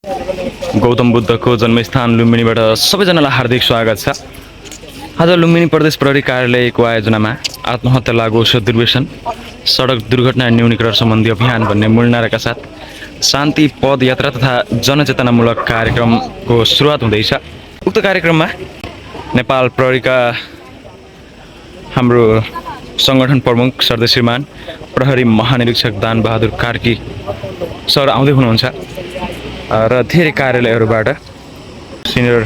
गौतम बुद्धको जन्मस्थान लुम्बिनीबाट सबैजनालाई हार्दिक स्वागत छ। आज लुम्बिनी प्रदेश प्रहरी कार्यालयको आयोजनामा आत्महत्या लागु औषध दुर्व्यसन सडक दुर्घटना न्यूनीकरण सम्बन्धी अभियान भन्ने मूल नाराका साथ शान्ति पदयात्रा तथा जनचेतनामूलक कार्यक्रमको सुरुवात हुँदैछ। उक्त कार्यक्रममा नेपाल प्रहरीका हाम्रो सङ्गठन प्रमुख सरदेश श्रीमान प्रहरी महानिरीक्षक दानबहादुर कार्की सर आउँदै हुनुहुन्छ र धेरै कार्यालयहरूबाट सिनियर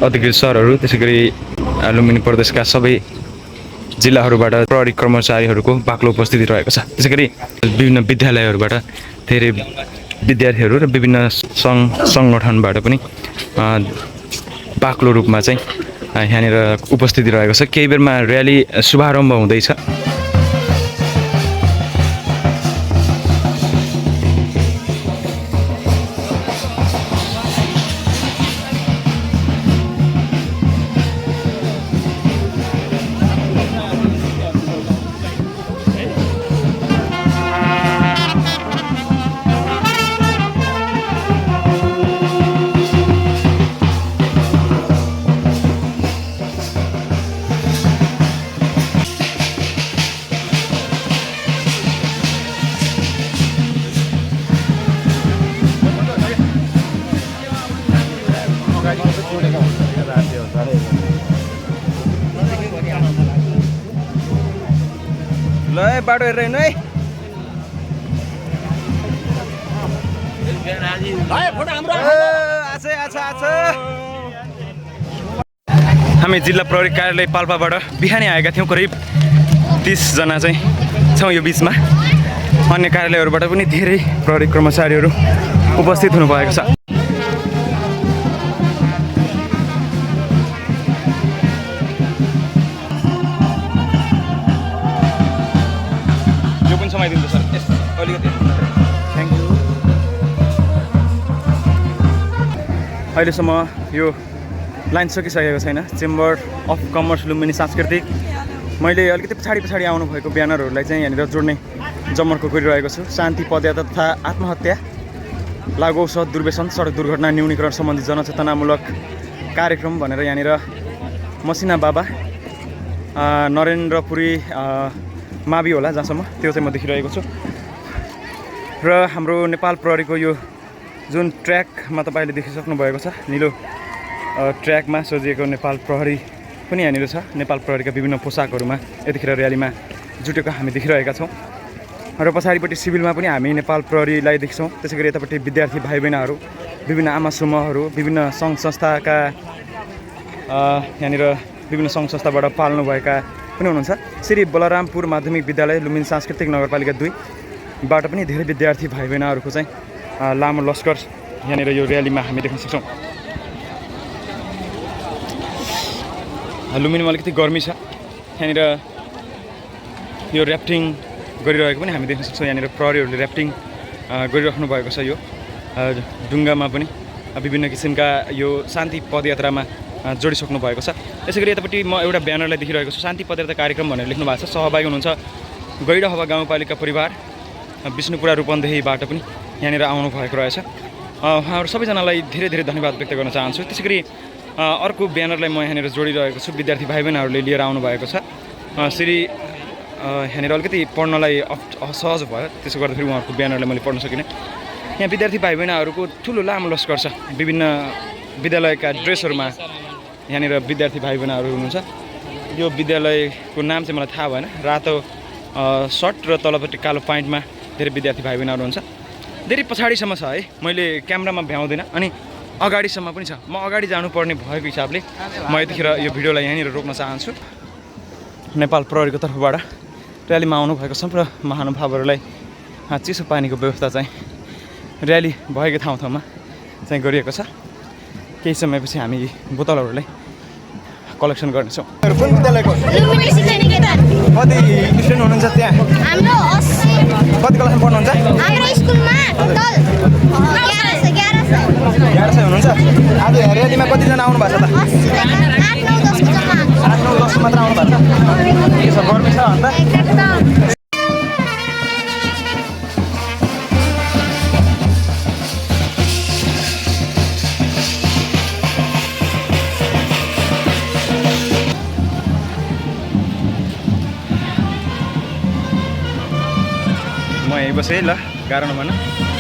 अधिकृत सरहरू त्यसै गरी लुम्बिनी प्रदेशका सबै जिल्लाहरूबाट प्रहरी कर्मचारीहरूको बाक्लो उपस्थिति रहेको छ। त्यसै गरी विभिन्न विद्यालयहरूबाट धेरै विद्यार्थीहरू र विभिन्न सङ्गठनबाट पनि बाक्लो रूपमा चाहिँ यहाँनिर उपस्थिति रहेको छ। केही बेरमा र्याली शुभारम्भ हुँदैछ। ल बाटो हेरेर हिँड्नु है। हामी जिल्ला प्रहरी कार्यालय पाल्पाबाट बिहानै आएका थियौँ। करिब 30 जना चाहिँ छौँ यो बिचमा। अन्य कार्यालयहरूबाट पनि धेरै प्रहरी कर्मचारीहरू उपस्थित हुनुभएको छ। समाइदिनु सर यस अलिकति थ्याङ्क यू। अहिलेसम्म यो लाइन सकिसकेको छैन। चेम्बर अफ कमर्स लुम्बिनी सांस्कृतिक मैले अलिकति पछाडि आउनुभएको ब्यानरहरूलाई चाहिँ यहाँनिर जोड्ने जमर्को गरिरहेको छु। शान्ति पदयात्रा तथा आत्महत्या लागु औषध दुर्व्यसन सडक दुर्घटना न्यूनीकरण सम्बन्धी जनचेतनामूलक कार्यक्रम भनेर यहाँनिर मसिना बाबा नरेन्द्रपुरी मावि होला जहाँसम्म त्यो चाहिँ म देखिरहेको छु। र हाम्रो नेपाल प्रहरीको यो जुन ट्र्याकमा तपाईँले देखिसक्नु भएको छ निलो ट्र्याकमा सजिएको नेपाल प्रहरी पनि यहाँनिर छ। नेपाल प्रहरीका विभिन्न पोसाकहरूमा यतिखेर र्यालीमा जुटेको हामी देखिरहेका छौँ। र पछाडिपट्टि सिभिलमा पनि हामी नेपाल प्रहरीलाई देख्छौँ। त्यसै गरी यतापट्टि विद्यार्थी भाइ बहिनीहरू विभिन्न आमा समूहहरू विभिन्न सङ्घ संस्थाका यहाँनिर विभिन्न सङ्घ संस्थाबाट पाल्नुभएका पनि हुनुहुन्छ। श्री बलरामपुर माध्यमिक विद्यालय लुम्बिनी सांस्कृतिक नगरपालिका 2 बाट पनि धेरै विद्यार्थी भाइ बहिनीहरूको चाहिँ लामो लस्कर यहाँनिर यो र्यालीमा हामी देख्न सक्छौँ। लुम्बिनीमा अलिकति गर्मी छ। यहाँनिर यो ऱ्याफ्टिङ गरिरहेको पनि हामी देख्न सक्छौँ। यहाँनिर प्रहरीहरूले ऱ्याफ्टिङ गरिराख्नु भएको छ। यो डुङ्गामा पनि विभिन्न किसिमका यो शान्ति पदयात्रामा जोडिसक्नु भएको छ। त्यसै गरी यतापट्टि म एउटा ब्यानरलाई देखिरहेको छु। शान्ति पदयात्रा कार्यक्रम भनेर लेख्नु भएको छ। सहभागी हुनुहुन्छ गैडाहवा गाउँपालिका परिवार विष्णुपुरा रूपन्देहीबाट पनि यहाँनिर आउनु भएको रहेछ। उहाँहरू सबैजनालाई धेरै धेरै धन्यवाद व्यक्त गर्न चाहन्छु। त्यसै गरी अर्को ब्यानरलाई म यहाँनिर जोडिरहेको छु। विद्यार्थी भाइ बहिनीहरूले लिएर आउनु भएको छ। श्री यहाँनिर अलिकति पढ्नलाई असहज भयो, त्यसो गर्दाखेरि उहाँहरूको ब्यानरलाई मैले पढ्न सकिनँ। यहाँ विद्यार्थी भाइ बहिनीहरूको ठुलो लामो लस्कर छ। विभिन्न विद्यालयका ड्रेसहरूमा यहाँनिर विद्यार्थी भाइ बहिनीहरू हुनुहुन्छ। यो विद्यालयको नाम चाहिँ मलाई थाहा भएन। रातो सर्ट र तलपट्टि कालो प्यान्टमा धेरै विद्यार्थी भाइ बहिनीहरू हुन्छ। धेरै पछाडिसम्म छ है, मैले क्यामेरामा भ्याउँदिनँ अनि अगाडिसम्म पनि छ। म अगाडि जानुपर्ने भएको हिसाबले म यतिखेर यो भिडियोलाई यहाँनिर रोक्न चाहन्छु। नेपाल प्रहरीको तर्फबाट र्यालीमा आउनुभएको सम्पूर्ण महानुभावहरूलाई चिसो पानीको व्यवस्था चाहिँ र्याली भएको ठाउँमा चाहिँ गरिएको छ। केही समयपछि हामी बोतलहरूलाई कलेक्सन गर्नेछौँ। कुन विद्यालयको कति स्टुडेन्ट हुनुहुन्छ त्यहाँ? हाम्रो 80। कति क्लासमा पढ्नुहुन्छ? हाम्रो स्कुलमा टोटल 1100 हुनुहुन्छ। आज र्यालीमा कतिजना आउनु भएको छ त? 8 9 10 जम्मा। 8 9 10 मात्र आउनु भएको छ। के छ गर्मी छ अन्त? एकदम। बसेँ है ल, गाह्रो नमान्नु।